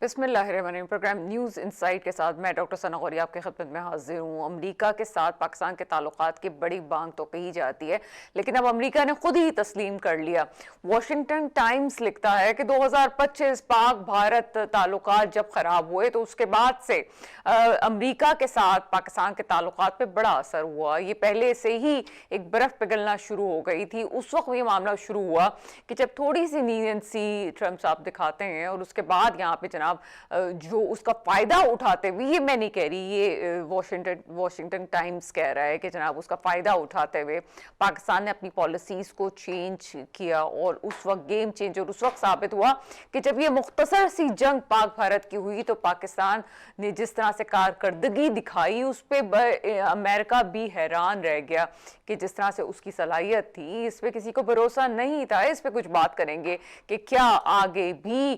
बिस्मिल्लाहिर्रहमानिर्रहीम। Programme news insight के साथ मैं डॉक्टर सना गौरी आपकी खिदमत में हाजिर हूँ। अमेरिका के साथ पाकिस्तान के ताल्लुकात की बड़ी बांग तो कही जाती है, लेकिन अब अमेरिका ने खुद ही तस्लीम कर लिया। वॉशिंगटन टाइम्स लिखता है कि 2025 पाक भारत ताल्लुकात जब ख़राब हुए तो उसके बाद से अमेरिका के साथ पाकिस्तान के ताल्लुकात पे बड़ा असर हुआ। ये पहले से ही एक बर्फ़ पिघलना शुरू हो गई थी। उस वक्त ये मामला शुरू हुआ कि जब थोड़ी सी नीयंसी ट्रम्प साहब दिखाते हैं और उसके बाद यहाँ पे जनाब जो उसका फायदा उठाते हुए, ये मैं नहीं कह रही, ये वॉशिंगटन टाइम्स कह रहा है कि जनाब उसका फायदा उठाते हुए पाकिस्तान ने अपनी पॉलिसीज को चेंज किया और उस वक्त गेम चेंजर उस वक्त साबित हुआ कि जब ये मुख्तसर सी जंग पाक भारत की हुई तो पाकिस्तान ने जिस तरह से कारकर्दगी दिखाई उस पर अमेरिका भी हैरान रह गया कि जिस तरह से उसकी सलाहियत थी, इस पर किसी को भरोसा नहीं था। इस पर कुछ बात करेंगे कि क्या आगे भी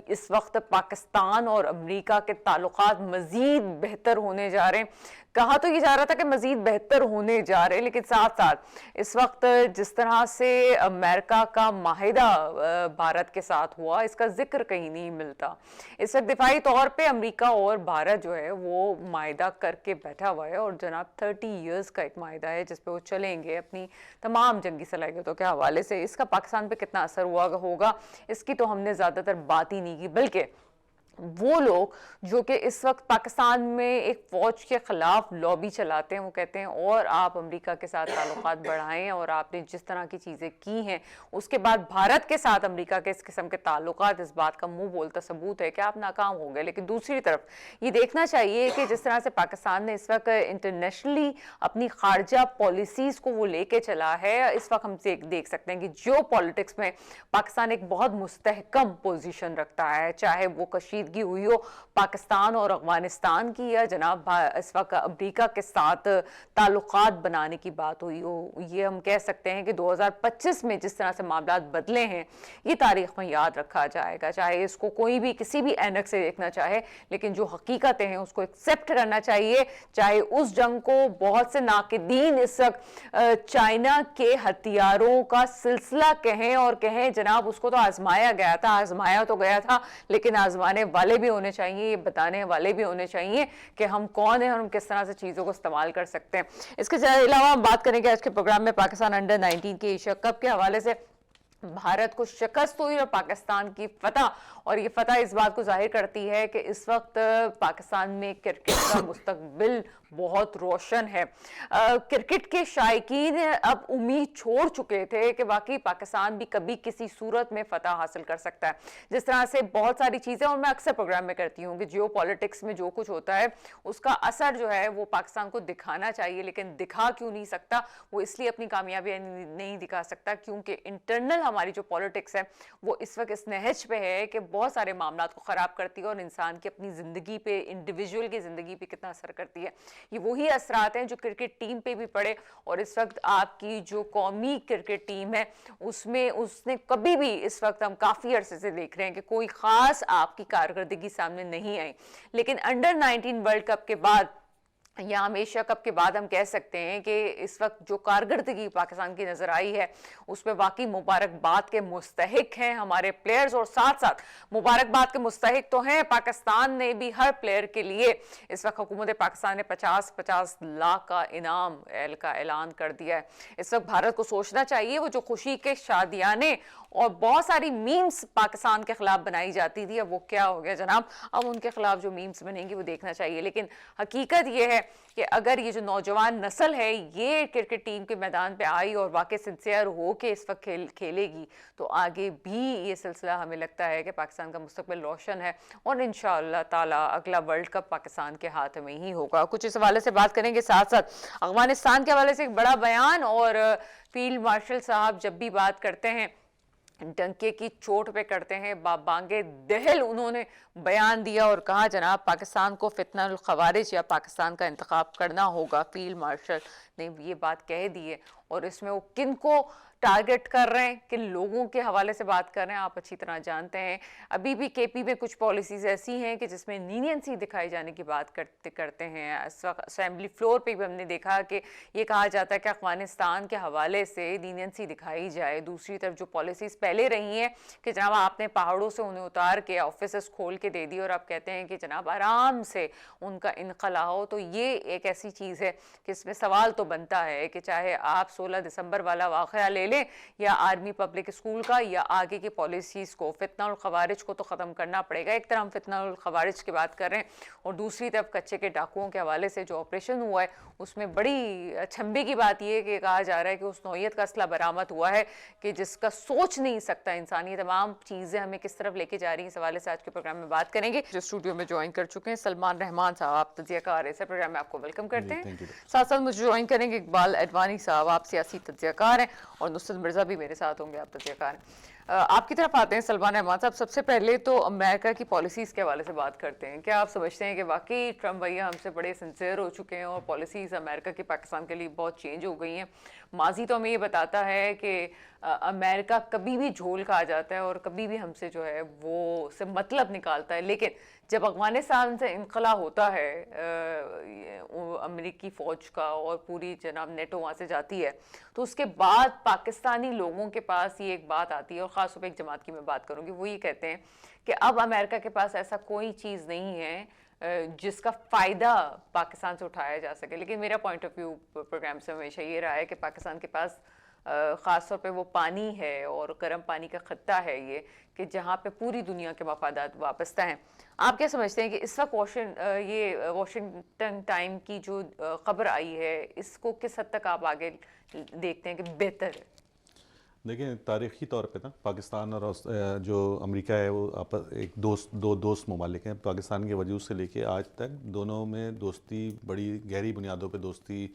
इस वक्त पाकिस्तान और अमेरिका के ताल्लुकात मजीद बेहतर होने जा रहे हैं। कहा तो ये जा रहा था कि मजीद बेहतर होने जा रहे हैं, लेकिन साथ साथ इस वक्त जिस तरह से अमेरिका का माहिदा भारत के साथ हुआ, इसका जिक्र कहीं नहीं मिलता। इस वक्त दिफाई तौर पे अमेरिका और भारत जो है वो माहिदा करके बैठा हुआ है और जनाब 30 ईयर्स का एक माहिदा है जिस पे वो चलेंगे अपनी तमाम जंगी सलाहियतों के हवाले से। इसका पाकिस्तान पे कितना असर हुआ होगा इसकी तो हमने ज़्यादातर बात ही नहीं की, बल्कि वो लोग जो कि इस वक्त पाकिस्तान में एक फ़ौज के ख़िलाफ़ लॉबी चलाते हैं, वो कहते हैं और आप अमेरिका के साथ ताल्लुकात बढ़ाएं और आपने जिस तरह की चीज़ें की हैं उसके बाद भारत के साथ अमेरिका के इस किस्म के ताल्लुकात, इस बात का मुंह बोलता सबूत है कि आप नाकाम हो गए। लेकिन दूसरी तरफ ये देखना चाहिए कि जिस तरह से पाकिस्तान ने इस वक्त इंटरनेशनली अपनी खारजा पॉलिसीज़ को वो लेके चला है, इस वक्त हम देख सकते हैं कि जियो पॉलिटिक्स में पाकिस्तान एक बहुत मुस्तहकम पोजीशन रखता है, चाहे वो कशीदगी हुई हो पाकिस्तान और अफगानिस्तान की या जनाब इस वक्त अमेरिका के साथ ताल्लुकात बनाने की बात हुई हो। ये हम कह सकते हैं कि 2025 में जिस तरह से मामलात बदले हैं ये तारीख में याद रखा जाएगा, चाहे इसको कोई भी किसी भी ऐनक से देखना चाहे, लेकिन जो हकीकतें हैं उसको एक्सेप्ट करना चाहिए। चाहे उस जंग को बहुत से नाकिदीन इस वक्त चाइना के हथियारों का सिलसिला कहें और कहें जनाब उसको तो आजमाया गया था, आजमाया तो गया था, लेकिन आजमाने वाले भी होने चाहिए, ये बताने वाले भी होने चाहिए कि हम कौन हैं और हम किस तरह से चीज़ों को इस्तेमाल कर सकते हैं। इसके अलावा हम बात करेंगे आज के प्रोग्राम में पाकिस्तान अंडर 19 के एशिया कप के हवाले से। भारत को शिकस्त हुई और पाकिस्तान की फतह, और ये फतह इस बात को जाहिर करती है कि इस वक्त पाकिस्तान में क्रिकेट का मुस्तकबिल बहुत रोशन है। क्रिकेट के शायकीन अब उम्मीद छोड़ चुके थे कि वाकई पाकिस्तान भी कभी किसी सूरत में फतह हासिल कर सकता है। जिस तरह से बहुत सारी चीज़ें, और मैं अक्सर प्रोग्राम में करती हूँ कि जियो पॉलिटिक्स में जो कुछ होता है उसका असर जो है वो पाकिस्तान को दिखाना चाहिए, लेकिन दिखा क्यों नहीं सकता? वो इसलिए अपनी कामयाबी नहीं दिखा सकता क्योंकि इंटरनल हमारी जो पॉलिटिक्स है वो इस वक्त इस नहज पे है कि बहुत सारे मामलात को ख़राब करती है और इंसान की अपनी ज़िंदगी पे, इंडिविजुअल की ज़िंदगी पे कितना असर करती है। ये वही असरात हैं जो क्रिकेट टीम पे भी पड़े, और इस वक्त आपकी जो कौमी क्रिकेट टीम है उसमें उसने कभी भी, इस वक्त हम काफ़ी अरसे से देख रहे हैं कि कोई ख़ास आपकी कारकर्दगी सामने नहीं आई, लेकिन अंडर 19 वर्ल्ड कप के बाद या हम एशिया कप के बाद हम कह सकते हैं कि इस वक्त जो कारकर्दगी पाकिस्तान की नज़र आई है उसमें वाकई मुबारकबाद के मुस्तहिक हैं हमारे प्लेयर्स, और साथ साथ मुबारकबाद के मुस्तहिक तो हैं पाकिस्तान ने भी हर प्लेयर के लिए। इस वक्त हुकूमत पाकिस्तान ने 50-50 लाख का इनाम का ऐलान कर दिया है। इस वक्त भारत को सोचना चाहिए, वो जो खुशी के शादियाने और बहुत सारी मीम्स पाकिस्तान के खिलाफ बनाई जाती थी, अब वो क्या हो गया जनाब? अब उनके खिलाफ जो मीम्स बनेंगी वो देखना चाहिए। लेकिन हकीकत ये है कि अगर ये जो नौजवान नस्ल है ये क्रिकेट टीम के मैदान पे आई और वाकई सिंसियर हो के इस वक्त खेलेगी तो आगे भी ये सिलसिला हमें लगता है कि पाकिस्तान का मुस्तकबिल रोशन है, और इंशाअल्लाह ताला अगला वर्ल्ड कप पाकिस्तान के हाथ में ही होगा। कुछ इस हवाले से बात करेंगे, साथ साथ अफगानिस्तान के हवाले से एक बड़ा बयान, और फील्ड मार्शल साहब जब भी बात करते हैं डंके की चोट पे करते हैं, बांगे दहल उन्होंने बयान दिया और कहा जनाब पाकिस्तान को फितनाउल खवारिज या पाकिस्तान का इंतखाब करना होगा। फील्ड मार्शल ने ये बात कह दी है, और इसमें वो किन को टारगेट कर रहे हैं कि लोगों के हवाले से बात कर रहे हैं। आप अच्छी तरह जानते हैं अभी भी केपी में कुछ पॉलिसीज़ ऐसी हैं कि जिसमें लीनियंसी दिखाई जाने की बात करते हैं। इस वक्त असेंबली फ्लोर पे भी हमने देखा कि ये कहा जाता है कि अफगानिस्तान के हवाले से लीनियंसी दिखाई जाए। दूसरी तरफ जो पॉलिसीज़ पहले रही हैं कि जनाब आपने पहाड़ों से उन्हें उतार के ऑफिस खोल के दे दी और आप कहते हैं कि जनाब आराम से उनका इनखला हो, तो ये एक ऐसी चीज़ है कि इसमें सवाल तो बनता है कि चाहे आप 16 दिसंबर वाला वाक़या ले लें या आर्मी पब्लिक स्कूल का या आगे की पॉलिसीज़ को, फितनाउल खवारिज को तो ख़त्म करना पड़ेगा। एक तरफ हम फितनाउल खवारिज की बात कर रहे हैं और दूसरी तरफ कच्चे के डाकुओं के हवाले से जो ऑपरेशन हुआ है उसमें बड़ी अचंभे की बात यह है कि कहा जा रहा है कि उस नौयत का असला बरामद हुआ है कि जिसका सोच नहीं सकता इंसान। ये तमाम चीज़ें हमें किस तरफ लेके जा रही हैं, इस हवाले से आज के प्रोग्राम में बात करेंगे। जो स्टूडियो में ज्वाइन कर चुके हैं सलमान रहमान साहब, आप तज्ज़ियाकार हैं, प्रोग्राम में आपको वेलकम करते हैं। साथ साथ मुझे ज्वाइन करेंगे इकबाल अडवाणी साहब, आप सियासी तज्ज़ियाकार हैं, और नुसरत मिर्ज़ा भी मेरे साथ होंगे, आप तज्ज़ियाकार हैं। आपकी तरफ आते हैं सलमान रहमान साहब। सबसे पहले तो अमेरिका की पॉलिसीज़ के हवाले से बात करते हैं। क्या आप समझते हैं कि वाकई ट्रम्प भैया हमसे बड़े सिंसियर हो चुके हैं और पॉलिसीज़ अमेरिका की पाकिस्तान के लिए बहुत चेंज हो गई हैं? माजी तो हमें ये बताता है कि अमेरिका कभी भी झोल खा जाता है और कभी भी हमसे जो है वो से मतलब निकालता है, लेकिन जब अफगानिस्तान से इनकला होता है अमेरिकी फ़ौज का और पूरी जनाब नेटो वहाँ से जाती है, तो उसके बाद पाकिस्तानी लोगों के पास ये एक बात आती है, और ख़ास तौर पर एक जमात की मैं बात करूँगी, वो ये कहते हैं कि अब अमेरिका के पास ऐसा कोई चीज़ नहीं है जिसका फ़ायदा पाकिस्तान से उठाया जा सके। लेकिन मेरा पॉइंट ऑफ व्यू प्रोग्राम से हमेशा ये रहा है कि पाकिस्तान के पास ख़ास तौर पे वो पानी है और गर्म पानी का खत्ता है ये, कि जहाँ पे पूरी दुनिया के मफादात वाबस्ता हैं। आप क्या समझते हैं कि इस वक्त वॉशिंगटन टाइम की जो खबर आई है, इसको किस हद तक आप आगे देखते हैं कि बेहतर है? देखिए, तारीख़ी तौर पे ना पाकिस्तान और जो अमेरिका है वो एक दो दोस्त ममालिक हैं। पाकिस्तान के वजूद से लेके आज तक दोनों में दोस्ती बड़ी गहरी बुनियादों पे दोस्ती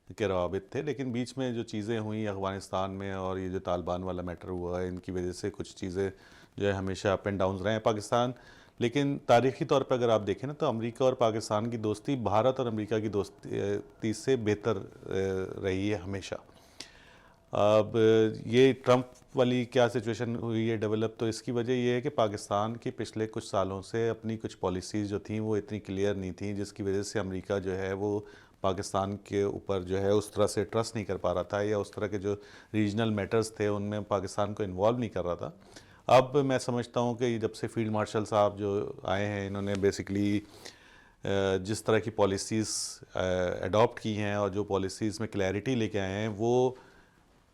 के रवाबित थे, लेकिन बीच में जो चीज़ें हुई अफ़गानिस्तान में और ये जो तालिबान वाला मैटर हुआ है, इनकी वजह से कुछ चीज़ें जो है हमेशा अप एंड डाउन्स रहे हैं पाकिस्तान। लेकिन तारीख़ी तौर पर अगर आप देखें ना, तो अमेरिका और पाकिस्तान की दोस्ती भारत और अमेरिका की दोस्ती से बेहतर रही है हमेशा। अब ये ट्रंप वाली क्या सिचुएशन हुई है डेवलप, तो इसकी वजह ये है कि पाकिस्तान की पिछले कुछ सालों से अपनी कुछ पॉलिसीज़ जो थी वो इतनी क्लियर नहीं थी, जिसकी वजह से अमेरिका जो है वो पाकिस्तान के ऊपर जो है उस तरह से ट्रस्ट नहीं कर पा रहा था, या उस तरह के जो रीजनल मैटर्स थे उनमें पाकिस्तान को इन्वॉल्व नहीं कर रहा था। अब मैं समझता हूँ कि जब से फील्ड मार्शल साहब जो आए हैं, इन्होंने बेसिकली जिस तरह की पॉलिसीज़ अडॉप्ट की हैं और जो पॉलिसीज़ में क्लैरिटी लेके आए हैं, वो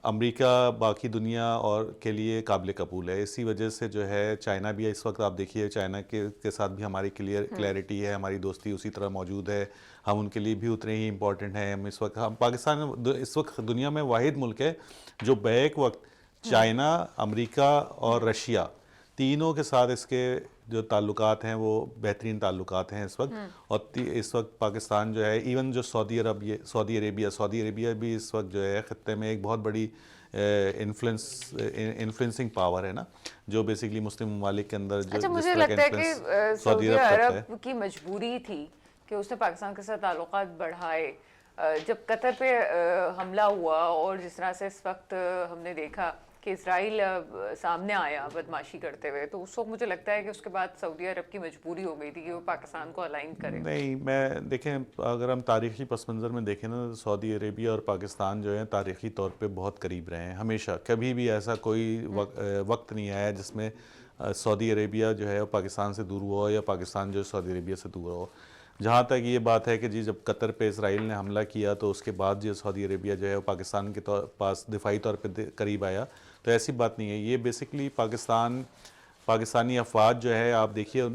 अमेरिका बाकी दुनिया और के लिए काबिल कबूल है। इसी वजह से जो है चाइना भी इस वक्त आप देखिए, चाइना के साथ भी हमारी क्लैरिटी है, हमारी दोस्ती उसी तरह मौजूद है, हम उनके लिए भी उतने ही इम्पोर्टेंट हैं। हम पाकिस्तान इस वक्त दुनिया में वाहिद मुल्क है जो बैक वक्त चाइना, अमेरिका और रशिया तीनों के साथ इसके जो ताल्लुकात हैं वो बेहतरीन ताल्लुकात हैं इस वक्त। और इस वक्त पाकिस्तान जो है, इवन जो सऊदी अरेबिया भी इस वक्त जो है ख़त्ते में एक बहुत बड़ी इन्फ्लुएंसिंग पावर है ना, जो बेसिकली मुस्लिम ममालिक के अंदर जो अच्छा, मुझे लगता है कि सऊदी अरब की मजबूरी थी कि उसने पाकिस्तान के साथ ताल्लुकात बढ़ाए। जब कतर पे हमला हुआ और जिस तरह से इस वक्त हमने देखा कि इजराइल सामने आया बदमाशी करते हुए, तो उस वक्त मुझे लगता है कि उसके बाद सऊदी अरब की मजबूरी हो गई थी कि वो पाकिस्तान को अलाइन करे। नहीं, मैं देखें, अगर हम तारीख़ी पस मंज़र में देखें ना, तो सऊदी अरेबिया और पाकिस्तान जो है तारीख़ी तौर पे बहुत करीब रहे हैं हमेशा। कभी भी ऐसा कोई वक्त नहीं आया जिसमें सऊदी अरेबिया जो है पाकिस्तान से दूर हुआ या पाकिस्तान जो है सऊदी अरेबिया से दूर हो। जहाँ तक ये बात है कि जी जब कतर पे इसराइल ने हमला किया तो उसके बाद जो सऊदी अरेबिया जो है वो पाकिस्तान के पास दिफाई तौर पे करीब आया, तो ऐसी बात नहीं है। ये बेसिकली पाकिस्तानी अफवाज जो है, आप देखिए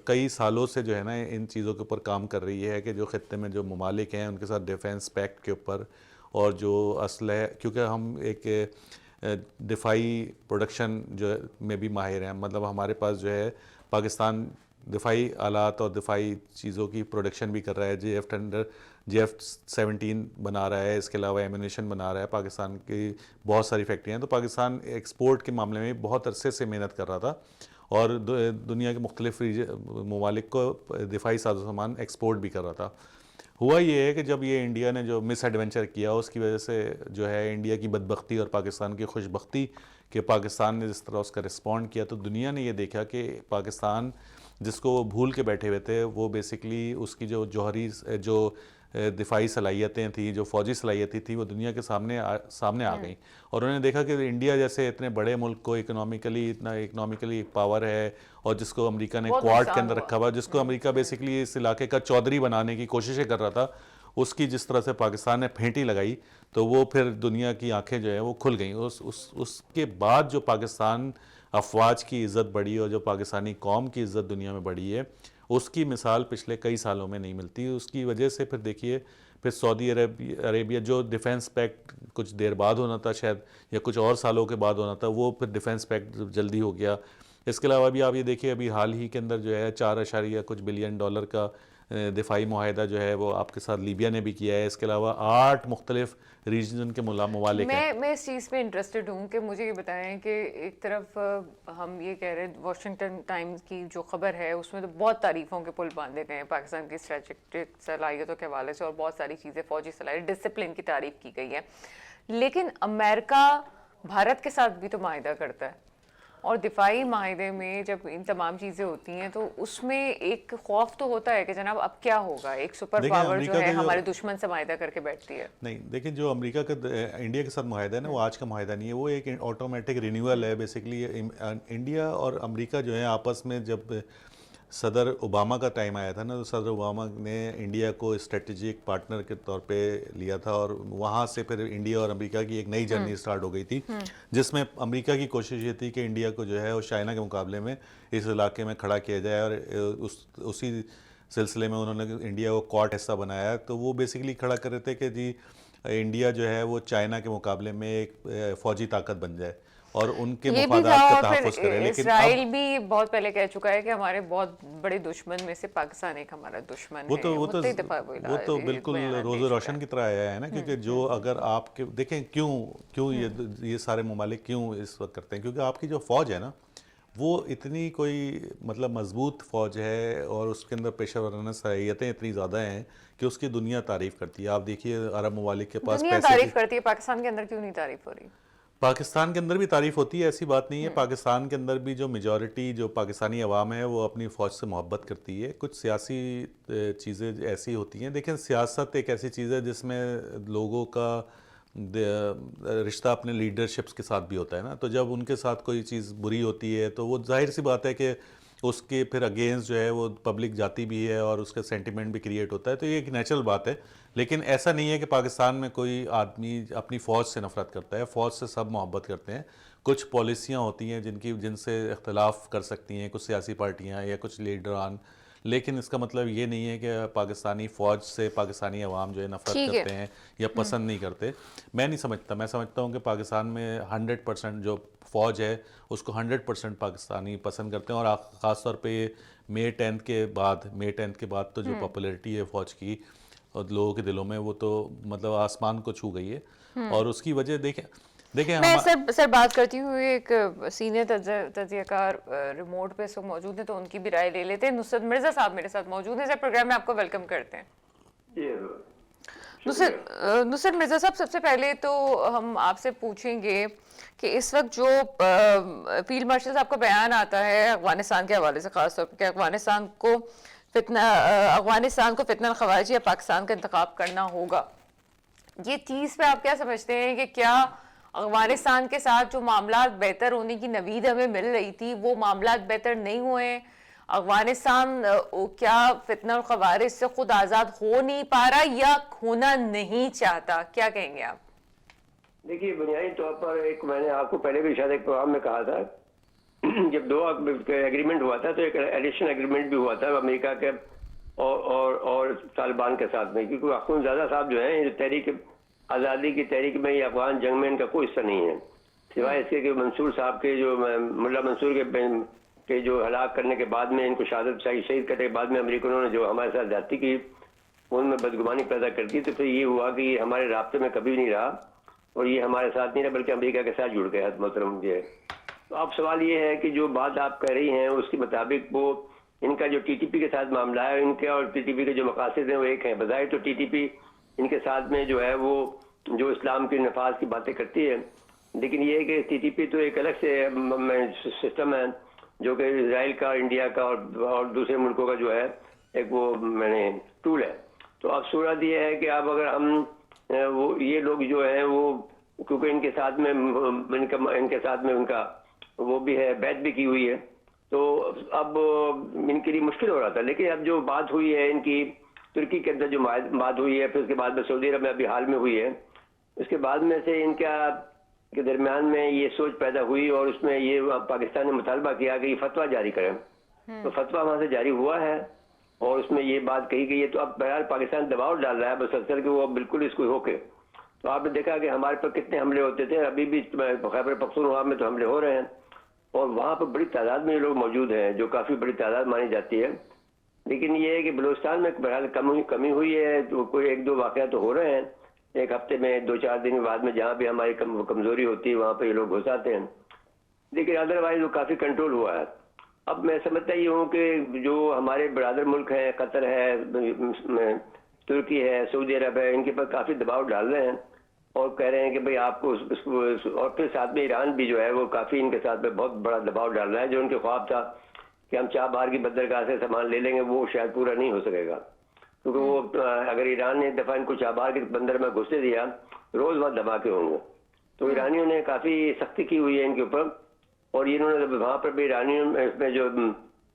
कई सालों से जो है ना इन चीज़ों के ऊपर काम कर रही है कि जो ख़त्ते में जो ममालिक हैं उनके साथ डिफेंस पैक्ट के ऊपर और जो असलह, क्योंकि हम एक दिफाई प्रोडक्शन जो में भी माहिर हैं, मतलब हमारे पास जो है पाकिस्तान दिफाई आलात और दिफाई चीज़ों की प्रोडक्शन भी कर रहा है। JF-17 बना रहा है, इसके अलावा एम्यूनेशन बना रहा है। पाकिस्तान की बहुत सारी फैक्ट्रियाँ हैं, तो पाकिस्तान एक्सपोर्ट के मामले में बहुत अरसे से मेहनत कर रहा था और दुनिया के मुख्तलिफ ममालिक को दिफाई साजो सामान एक्सपोर्ट भी कर रहा था। हुआ ये है कि जब ये इंडिया ने जो मिस एडवेंचर किया उसकी वजह से जो है इंडिया की बदबख्ती और पाकिस्तान की खुशबख्ती कि पाकिस्तान ने जिस तरह उसका रिस्पॉन्ड किया, तो दुनिया ने ये देखा कि पाकिस्तान जिसको वो भूल के बैठे हुए थे, वो बेसिकली उसकी जो जौहरी जो दिफाई सलाहियतें थी, जो फ़ौजी सलाहियतें थी, वो दुनिया के सामने आ गई। और उन्होंने देखा कि इंडिया जैसे इतने बड़े मुल्क को इकोनॉमिकली पावर है, और जिसको अमेरिका ने बहुत क्वाड के नुकसान अंदर हुआ। रखा हुआ, जिसको अमेरिका बेसिकली इस इलाके का चौधरी बनाने की कोशिशें कर रहा था, उसकी जिस तरह से पाकिस्तान ने फेंटी लगाई, तो वो फिर दुनिया की आंखें जो है वो खुल गई। उसके बाद जो पाकिस्तान अफवाज की इज़्ज़त बढ़ी और जो पाकिस्तानी कौम की इज़्ज़त दुनिया में बढ़ी है, उसकी मिसाल पिछले कई सालों में नहीं मिलती। उसकी वजह से फिर देखिए, फिर सऊदी अरेबिया जो डिफेंस पैक्ट कुछ देर बाद होना था शायद, या कुछ और सालों के बाद होना था, वो फिर डिफेंस पैक्ट जल्दी हो गया। इसके अलावा भी आप ये देखिए, अभी हाल ही के अंदर जो है 4 कुछ बिलियन डॉलर का दिफाई मुआहदा जो है वो आपके साथ लीबिया ने भी किया है। इसके अलावा 8 मुख्तलिफ रीजन के ममालिक हैं। मैं इस चीज़ पे इंटरेस्टेड हूँ कि मुझे ये बताएं कि एक तरफ हम ये कह रहे हैं, वॉशिंगटन टाइम्स की जो खबर है उसमें तो बहुत तारीफ़ों के पुल बांधे गए हैं पाकिस्तान की स्ट्रेटेजिक सलाहियतों के हवाले से, और बहुत सारी चीज़ें, फ़ौजी सलाहियत, डिसिप्लिन की तारीफ़ की गई है। लेकिन अमेरिका भारत के साथ भी तो माहिदा करता है, और दिफाई माहिदे में जब इन तमाम चीज़ें होती हैं तो उसमें एक खौफ तो होता है कि जनाब अब क्या होगा, एक सुपर देखिए पावर जो अमेरिका है का जो हमारे दुश्मन से माहिदा करके बैठती है। नहीं, देखिए जो अमेरिका का इंडिया के साथ मुआहदा है ना, वो आज का मुआहदा नहीं है, वो एक ऑटोमेटिक रिन्यूअल है। बेसिकली इंडिया और अमेरिका जो है आपस में, जब सदर ओबामा का टाइम आया था ना, तो सदर ओबामा ने इंडिया को स्ट्रेटेजिक पार्टनर के तौर पे लिया था, और वहाँ से फिर इंडिया और अमेरिका की एक नई जर्नी स्टार्ट हो गई थी, जिसमें अमेरिका की कोशिश ये थी कि इंडिया को जो है वो चाइना के मुकाबले में इस इलाके में खड़ा किया जाए, और उसी सिलसिले में उन्होंने इंडिया को क्वाड हिस्सा बनाया। तो वो बेसिकली खड़ा कर रहे थे कि जी इंडिया जो है वो चाइना के मुकाबले में एक फ़ौजी ताकत बन जाए और उनके ये भी था। मुफादात का और फिर तहफ़्फ़ुज़ करे। लेकिन इसराइल अब भी बहुत पहले कह चुका है कि हमारे बहुत बड़े दुश्मन में से पाकिस्तान एक हमारा दुश्मन वो है। तो मुत्तहिद दफ़ा वो तो बिल्कुल रोज़े रोशन की तरह आया है ना, क्योंकि जो अगर आपके देखें क्यों ये सारे ममालिक क्यों इस वक्त करते हैं, क्योंकि आपकी जो फ़ौज है ना, वो इतनी कोई मतलब मजबूत फ़ौज है, और उसके अंदर पेशा वराना सलाहियतें इतनी ज़्यादा हैं कि उसकी दुनिया तारीफ़ करती है। आप देखिए अरब ममालिक के पास दुनिया पैसे तारीफ करती है, पाकिस्तान के अंदर क्यों नहीं तारीफ हो रही? पाकिस्तान के अंदर भी तारीफ़ होती है, ऐसी बात नहीं है। पाकिस्तान के अंदर भी जो मेजॉरिटी जो पाकिस्तानी अवाम है वो अपनी फ़ौज से मोहब्बत करती है। कुछ सियासी चीज़ें ऐसी होती हैं। देखें, सियासत एक ऐसी चीज़ है जिसमें लोगों का रिश्ता अपने लीडरशिप्स के साथ भी होता है ना, तो जब उनके साथ कोई चीज़ बुरी होती है तो वो जाहिर सी बात है कि उसके फिर अगेंस्ट जो है वो पब्लिक जाती भी है और उसका सेंटिमेंट भी क्रिएट होता है, तो ये एक नेचुरल बात है। लेकिन ऐसा नहीं है कि पाकिस्तान में कोई आदमी अपनी फ़ौज से नफ़रत करता है। फ़ौज से सब मोहब्बत करते हैं। कुछ पॉलिसियाँ होती हैं जिनसे इख्तलाफ कर सकती हैं कुछ सियासी पार्टियाँ या कुछ लीडरान, लेकिन इसका मतलब ये नहीं है कि पाकिस्तानी फ़ौज से पाकिस्तानी अवाम जो है नफ़रत ठीक है। करते हैं या पसंद नहीं करते। मैं नहीं समझता। मैं समझता हूँ कि पाकिस्तान में 100% जो फ़ौज है उसको 100% पाकिस्तानी पसंद करते हैं, और ख़ास तौर पे मई 10th के बाद तो जो पॉपुलैरिटी है फ़ौज की और लोगों के दिलों में, वो तो मतलब आसमान को छू गई है। और उसकी वजह देखें मैं हम सर बात करती हूँ, एक सीनियर तजज़ियाकार रिमोट पे सब मौजूद हैं, तो उनकी भी राय ले लेते हैं। नुसरत मिर्ज़ा साहब मेरे साथ मौजूद हैं। सर, प्रोग्राम में आपको वेलकम करते हैं। नुसरत मिर्ज़ा साहब, सबसे पहले तो हम आपसे पूछेंगे कि इस वक्त जो फील्ड मार्शल साहब का बयान आता है अफगानिस्तान के हवाले से, ख़ासतौर पर अफगानिस्तान को फितना ख़वारिज या पाकिस्तान का इंतखाब करना होगा, ये चीज़ पे आप क्या समझते हैं कि क्या अफगानिस्तान के साथ जो मामलात बेहतर होने की नवीद हमें मिल रही थी वो मामलात बेहतर नहीं हुए? अफगानिस्तान क्या फितना और ख़वारिज से खुद आज़ाद हो नहीं पा रहा या होना नहीं चाहता? क्या कहेंगे आप? देखिए, बुनियादी तौर पर एक मैंने आपको पहले भी शायद एक प्रोग्राम में कहा था जब दो एग्रीमेंट हुआ था तो एक एडिशन एग्रीमेंट भी हुआ था अमेरिका के और तालिबान के साथ में, क्योंकि अखुंज़ादा साहब जो है तहरीक आज़ादी की तहरीक में या अफगान जंग में इनका कोई हिस्सा नहीं है, सिवाय इसके कि मंसूर साहब के जो मुल्ला मंसूर के जो हलाक करने के बाद में, इनको शहीद करने के बाद में अमेरिकनों ने जो हमारे साथ ज्यादती की, उनमें बदगुमानी पैदा कर दी, तो फिर ये हुआ कि हमारे रास्ते में कभी नहीं रहा और ये हमारे साथ नहीं रहा बल्कि अमेरिका के साथ जुड़ गया मोहतरम जी। तो अब सवाल ये है कि जो बात आप कह रही हैं उसके मुताबिक वो इनका जो टीटीपी के साथ मामला है, इनके और टीटीपी के जो मकासद हैं वो एक है। बजाय तो टीटीपी इनके साथ में जो है वो जो इस्लाम के नफाज की बातें करती है, लेकिन ये है कि टीटीपी तो एक अलग से सिस्टम है जो कि इसराइल का, इंडिया का और दूसरे मुल्कों का जो है एक वो मैंने टूल है। तो अब सूरत ये है कि अब अगर हम वो ये लोग जो हैं वो, क्योंकि इनके साथ में उनका वो भी है, बैत भी की हुई है, तो अब इनके लिए मुश्किल हो रहा था। लेकिन अब जो बात हुई है इनकी तुर्की के अंदर जो बात हुई है, फिर उसके बाद में सऊदी अरब में अभी हाल में हुई है, उसके बाद में से इनका के दरमियान में ये सोच पैदा हुई और उसमें ये पाकिस्तान ने मुतालबा किया कि ये फतवा जारी करें। तो फतवा वहाँ से जारी हुआ है और उसमें ये बात कही गई है। तो अब बहरहाल पाकिस्तान दबाव डाल रहा है मुसलसल कि वो बिल्कुल इसको होके। तो आपने देखा कि हमारे पर कितने हमले होते थे, अभी भी खैबर पख्तूनख्वा में तो हमले हो रहे हैं और वहाँ पर बड़ी तादाद में लोग मौजूद हैं, जो काफ़ी बड़ी तादाद मानी जाती है। लेकिन ये है कि बलूचिस्तान में बहरहाल कमी हुई है, तो कोई एक दो वाक़या तो हो रहे हैं एक हफ्ते में, 2-4 दिन के बाद में, जहाँ भी हमारी कमजोरी होती है वहाँ पर ये लोग घुस आते हैं, लेकिन अदरवाइज वो काफ़ी कंट्रोल हुआ है। अब मैं समझता ही हूँ कि जो हमारे बरादर मुल्क हैं, कतर है, तुर्की है, सऊदी अरब है, इनके पर काफ़ी दबाव डाल रहे हैं और कह रहे हैं कि भाई आपको और फिर साथ में ईरान भी जो है वो काफ़ी इनके साथ में बहुत बड़ा दबाव डाल रहा है। जो उनके ख्वाब था कि हम चाबहार की बंदरगाह से सामान ले लेंगे, वो शायद पूरा नहीं हो सकेगा, क्योंकि वो अगर ईरान ने एक दफ़ा इनको चाबहार के बंदर में घुसने दिया, रोज़ वहाँ धमाके होंगे। तो ईरानियों ने काफ़ी सख्ती की हुई है इनके ऊपर और इन्होंने वहाँ पर भी ईरानियों में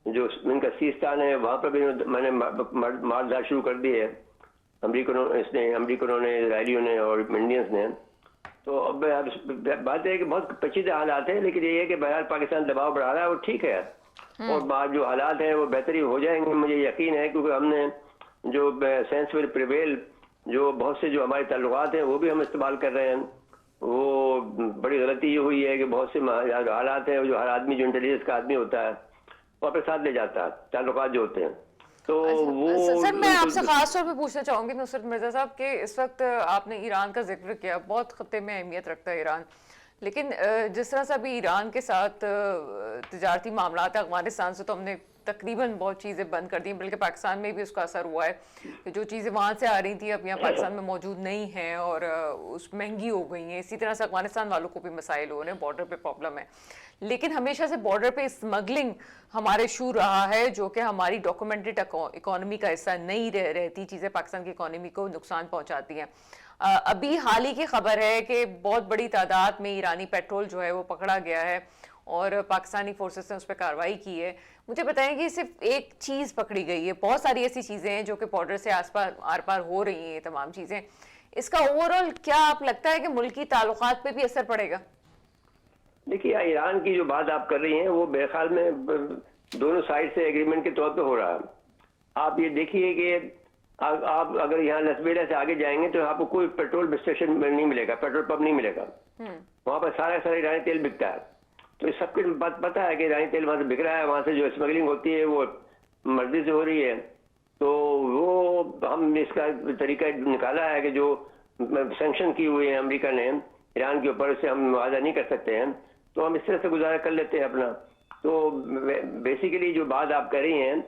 जो इनका सीस्तान है वहाँ पर भी मैंने मारधार शुरू कर दी है अमरीकनों ने, इसराइलियों ने और इंडियंस ने। तो अब बात है कि बहुत पेचीदा हालात है, लेकिन ये है कि बहरहाल पाकिस्तान दबाव बढ़ा रहा है वो ठीक है और बाद जो हालात हैं वो बेहतरी हो जाएंगे, मुझे यकीन है, क्योंकि हमने जो सेंस विल प्रिवेल जो बहुत से जो हमारे ताल्लुकात हैं वो भी हम इस्तेमाल कर रहे हैं। वो बड़ी गलती ये हुई है कि बहुत से हालात हैं जो हर आदमी जो इंटेलिजेंस का आदमी होता है वो अपने साथ ले जाता है ताल्लुकात जो होते हैं। तो वो सर मैं आपसे खास तौर पे पूछना चाहूंगी नुसरत मिर्जा साहब कि इस वक्त आपने ईरान का जिक्र किया, बहुत खत्ते में अहमियत रखता है ईरान, लेकिन जिस तरह से अभी ईरान के साथ तिजारती मामला है अफगानिस्तान से, तो हमने तकरीबन बहुत चीज़ें बंद कर दी, बल्कि पाकिस्तान में भी उसका असर हुआ है कि जो चीज़ें वहाँ से आ रही थी अब यहाँ पाकिस्तान में मौजूद नहीं हैं और उस महंगी हो गई हैं। इसी तरह से अफगानिस्तान वालों को भी मसाइल हो रहे हैं, बॉर्डर पे प्रॉब्लम है, लेकिन हमेशा से बॉर्डर पे स्मगलिंग हमारे इशू रहा है जो कि हमारी डॉक्यूमेंटेड इकोनॉमी का हिस्सा नहीं रहती, चीज़ें पाकिस्तान की इकोनॉमी को नुकसान पहुँचाती हैं। अभी हाल ही की खबर है कि बहुत बड़ी तादाद में ईरानी पेट्रोल जो है वो पकड़ा गया है और पाकिस्तानी फोर्सेस ने उस पर कार्रवाई की है। मुझे बताएं कि सिर्फ एक चीज़ पकड़ी गई है, बहुत सारी ऐसी चीज़ें हैं जो कि बॉर्डर से आर पार हो रही हैं, ये तमाम चीज़ें, इसका ओवरऑल क्या आप लगता है कि मुल्की ताल्लुकात पे भी असर पड़ेगा? देखिए, ईरान की जो बात आप कर रही हैं वो मेरे ख्याल में दोनों साइड से एग्रीमेंट के तौर पे हो रहा है। आप ये देखिए कि आप अगर यहाँ लसबेला से आगे जाएंगे तो आपको कोई पेट्रोल स्टेशन नहीं मिलेगा, पेट्रोल पंप नहीं मिलेगा, वहाँ पर सारा ईरानी तेल बिकता है। तो इस सबकी बात पता है कि ईरानी तेल वहाँ से बिक रहा है, वहाँ से जो स्मगलिंग होती है वो मर्जी से हो रही है। तो वो हम इसका तरीका निकाला है कि जो सैंक्शन की हुई है अमेरिका ने ईरान के ऊपर, उससे हम मुआवजा नहीं कर सकते हैं, तो हम इस तरह से गुजारा कर लेते हैं अपना। तो बेसिकली जो बात आप कर रही हैं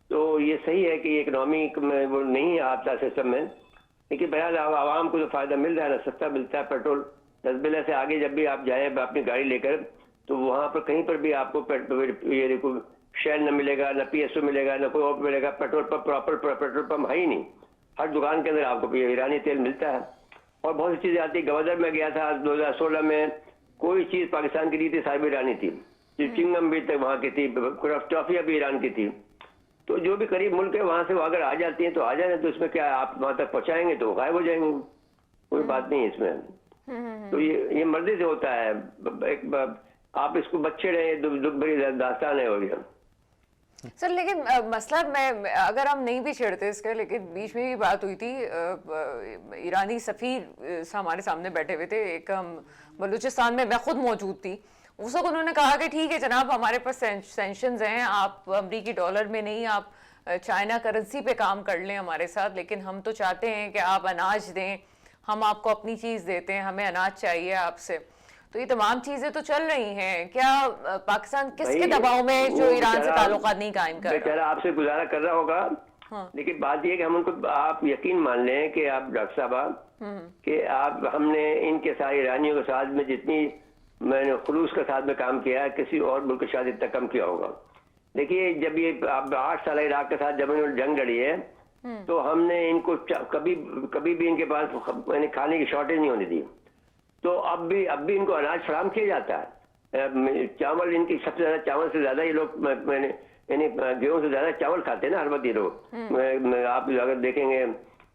तो ये सही है कि इकनॉमी में वो नहीं आता सिस्टम में, लेकिन बहरहाल आवाम को जो फ़ायदा मिल रहा है ना, सस्ता मिलता है पेट्रोल। लसबेला से आगे जब भी आप जाएँ अपनी गाड़ी लेकर तो वहाँ पर कहीं पर भी आपको ये शेल न मिलेगा, न PSO मिलेगा, न कोई और मिलेगा, petrol pump proper petrol pump है ही नहीं। हर दुकान के अंदर आपको ईरानी तेल मिलता है और बहुत सी चीज़ें आती है। गवर्नर में गया था 2016 में, कोई चीज़ पाकिस्तान की नहीं थी, सारी ईरानी थी। जो चिंगम भी तक वहाँ की थी, टॉफिया भी ईरान की थी। तो जो भी करीब मुल्क है वहाँ से वो अगर आ जाती हैं तो आ जाए, तो इसमें क्या आप वहाँ तक पहुँचाएंगे तो गायब हो जाएंगे, कोई बात नहीं इसमें। तो ये मर्जी से होता है, एक आप इसको बच्चे रहे, दुख भरी दास्तान है हो गया। सर लेकिन मसला मैं अगर हम नहीं भी छेड़ते इसके, लेकिन बीच में भी बात हुई थी, ईरानी सफ़ीर हमारे सामने बैठे हुए थे, एक बलूचिस्तान में मैं खुद मौजूद थी। उस वक्त उन्होंने कहा कि ठीक है जनाब, हमारे पास सेंक्शंस हैं, आप अमरीकी डॉलर में नहीं, आप चाइना करेंसी पे काम कर लें हमारे साथ, लेकिन हम तो चाहते हैं कि आप अनाज दें, हम आपको अपनी चीज़ देते हैं, हमें अनाज चाहिए आपसे। तो ये तमाम चीजें तो चल रही हैं, क्या पाकिस्तान किसके भाई, दबाव में जो वो ईरान से बेचारा ताल्लुकात नहीं कायम कर रहा? बेचारा आपसे गुजारा कर रहा होगा। हाँ। लेकिन बात यह है कि हम उनको, आप यकीन मान लें कि आप डॉक्टर साहब कि आप, हमने इनके साथ ईरानियों के साथ में जितनी मैंने खुलूस के साथ में काम किया है, किसी और मुल्क के साथ इतना कम किया होगा। देखिए, जब ये आप 8 साल इराक के साथ जब इन्होंने जंग लड़ी है, तो हमने इनको कभी कभी भी इनके पास मैंने खाने की शॉर्टेज नहीं होने दी। तो अब भी इनको अनाज फराहम किया जाता है। चावल, इनकी सबसे ज्यादा चावल से ज्यादा ये लोग, मैंने यानी गेहूं से ज्यादा चावल खाते हैं ना हर वक्त ये लोग। आप अगर देखेंगे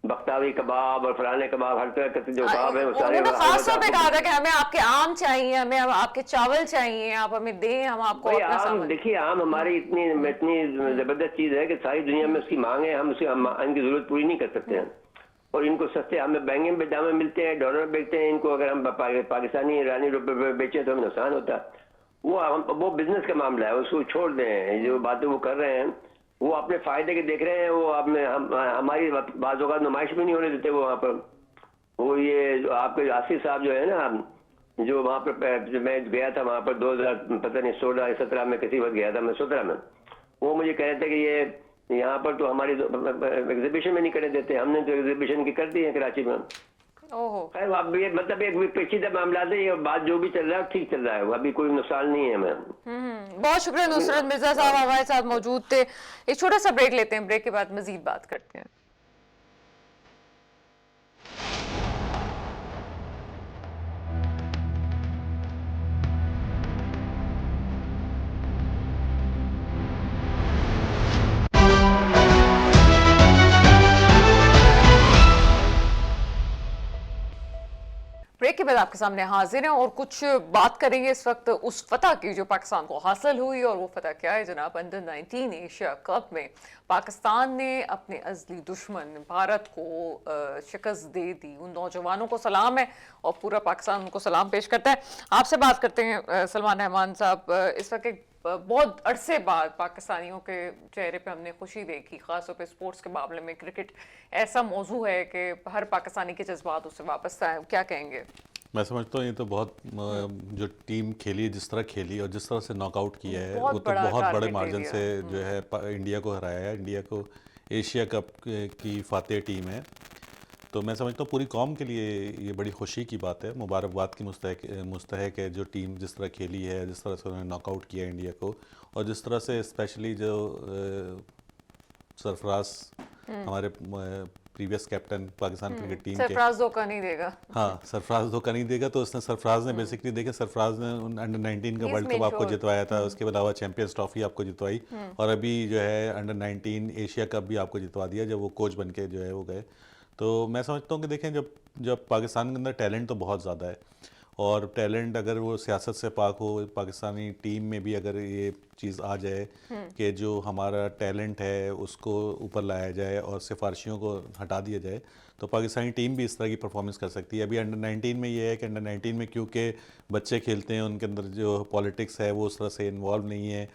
बख्तावी कबाब और फलाने कबाब, हर तरह के जो कबाब है वो सारे उन्होंने खास तौर पे कहा था कि हमें आपके आम चाहिए, हमें आपके चावल चाहिए, आप हमें दें, हम आपको भाई अपना आम, सामान। देखिए आम हमारी इतनी जबरदस्त चीज है कि सारी दुनिया में उसकी मांग है, हम इनकी जरूरत पूरी नहीं कर सकते हैं। और इनको सस्ते, हमें बैंगन पे दाम में मिलते हैं, डॉलर में बेचते हैं इनको। अगर हम पाकिस्तानी ईरानी रुपए पे बेचें तो हमें नुकसान होता है। वो बिजनेस का मामला है, उसको छोड़ दें। जो बातें वो कर रहे हैं वो अपने फायदे के देख रहे हैं। वो हमारी बाज़ औक़ात नुमाइश भी नहीं होने देते वो वहाँ पर। वो ये जो आपके आसिफ साहब जो है ना, जो वहाँ पर मैं गया था वहाँ पर 2000 पता नहीं 16-17 में किसी वक्त गया था मैं, 17 में। वो मुझे कह रहे थे कि ये यहाँ पर तो हमारी एग्जीबिशन में नहीं करने देते, हमने तो एग्जीबिशन की कर दी है कराची में। ओहो। खैर अब ये मतलब एक पेचीदा मामला है, ये बात जो भी चल रहा है ठीक चल रहा है, अभी कोई नुकसान नहीं है हमें। बहुत शुक्रिया नुसरत मिर्जा साहब हमारे साथ मौजूद थे। एक छोटा सा ब्रेक लेते हैं, ब्रेक के बाद मजीद बात करते हैं। ब्रेक के बाद आपके सामने हाजिर हैं और कुछ बात करेंगे इस वक्त उस फतह की जो पाकिस्तान को हासिल हुई। और वो फतह क्या है जनाब? अंडर 19 एशिया कप में पाकिस्तान ने अपने अजली दुश्मन भारत को शिकस्त दे दी। उन नौजवानों को सलाम है और पूरा पाकिस्तान उनको सलाम पेश करता है। आपसे बात करते हैं सलमान रहमान साहब। इस वक्त एक बहुत अरसे बाद पाकिस्तानियों के चेहरे पे हमने खुशी देखी, खासतौर पे स्पोर्ट्स के मामले में। क्रिकेट ऐसा मौजू है कि हर पाकिस्तानी के जज्बात उससे वापस आए, क्या कहेंगे? मैं समझता हूँ ये तो बहुत जो टीम खेली, जिस तरह खेली और जिस तरह से नॉकआउट किया है, वो तो बहुत बड़े मार्जिन से जो है इंडिया को हराया है। इंडिया को एशिया कप की फातेह टीम है। तो मैं समझता हूँ पूरी कौम के लिए ये बड़ी खुशी की बात है, मुबारकबाद की मुस्तहक है जो टीम जिस तरह खेली है, जिस तरह से उन्होंने नॉकआउट किया इंडिया को। और जिस तरह से स्पेशली जो सरफराज हमारे previous captain Pakistan cricket team के, सरफराज धोखा नहीं देगा। हाँ सरफराज धोखा नहीं देगा। तो उसने सरफराज ने बेसिकली देखे, सरफराज ने अंडर 19 का वर्ल्ड कप आपको जितवाया था, उसके अलावा चैंपियंस ट्रॉफी आपको जितवाई, और अभी जो है अंडर 19 एशिया कप भी आपको जितवा दिया जब वो कोच बन के जो है वो गए। तो मैं समझता हूँ कि देखें, जब पाकिस्तान के अंदर टैलेंट तो बहुत ज़्यादा है, और टैलेंट अगर वो सियासत से पाक हो, पाकिस्तानी टीम में भी अगर ये चीज़ आ जाए कि जो हमारा टैलेंट है उसको ऊपर लाया जाए और सिफारिशियों को हटा दिया जाए, तो पाकिस्तानी टीम भी इस तरह की परफॉर्मेंस कर सकती है। अभी अंडर 19 में ये है कि अंडर 19 में क्योंकि बच्चे खेलते हैं, उनके अंदर जो पॉलिटिक्स है वो उस तरह से इन्वॉल्व नहीं है।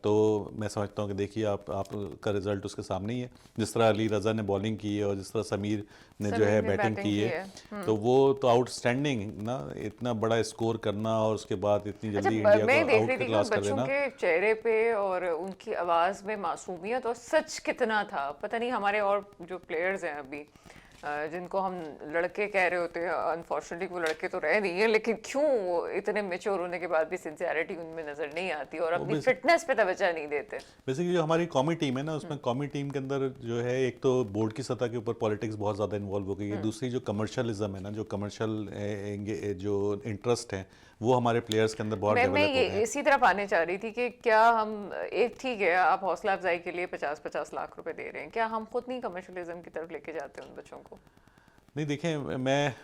तो मैं समझता हूँ कि देखिए आपका रिजल्ट उसके सामने ही है। जिस तरह अली रज़ा ने बॉलिंग की है और जिस तरह समीर ने जो है बैटिंग की है, तो वो तो आउटस्टैंडिंग ना, इतना बड़ा स्कोर करना और उसके बाद इतनी जल्दी इंडिया को आउट क्लास कर देना। के चेहरे पे और उनकी आवाज़ में मासूमियत और सच कितना था, पता नहीं हमारे और जो प्लेयर्स हैं अभी जिनको हम लड़के कह रहे होते हैं, अनफॉर्चुनेटली वो लड़के तो रहे नहीं है, लेकिन क्यों इतने मैच्योर होने के बाद भी सिंसियरिटी उनमें नजर नहीं आती और अपनी फिटनेस पे तवज्जो नहीं देते। बेसिकली जो हमारी कौमी टीम है ना, उसमें कौमी टीम के अंदर जो है एक तो बोर्ड की सतह के ऊपर पॉलिटिक्स बहुत ज़्यादा इन्वॉल्व हो गई है, दूसरी जो कमर्शलिज्म है ना, जो कमर्शियल जो इंटरेस्ट है वो हमारे प्लेयर्स के अंदर बहुत डेवलप हो गए हैं। इसी तरफ आने चाह रही थी कि क्या हम एक, ठीक है आप हौसला अफजाई के लिए 50-50 लाख रुपए दे रहे हैं, क्या हम खुद नहीं कमर्शलिज्म की तरफ लेके जाते हैं उन बच्चों को? नहीं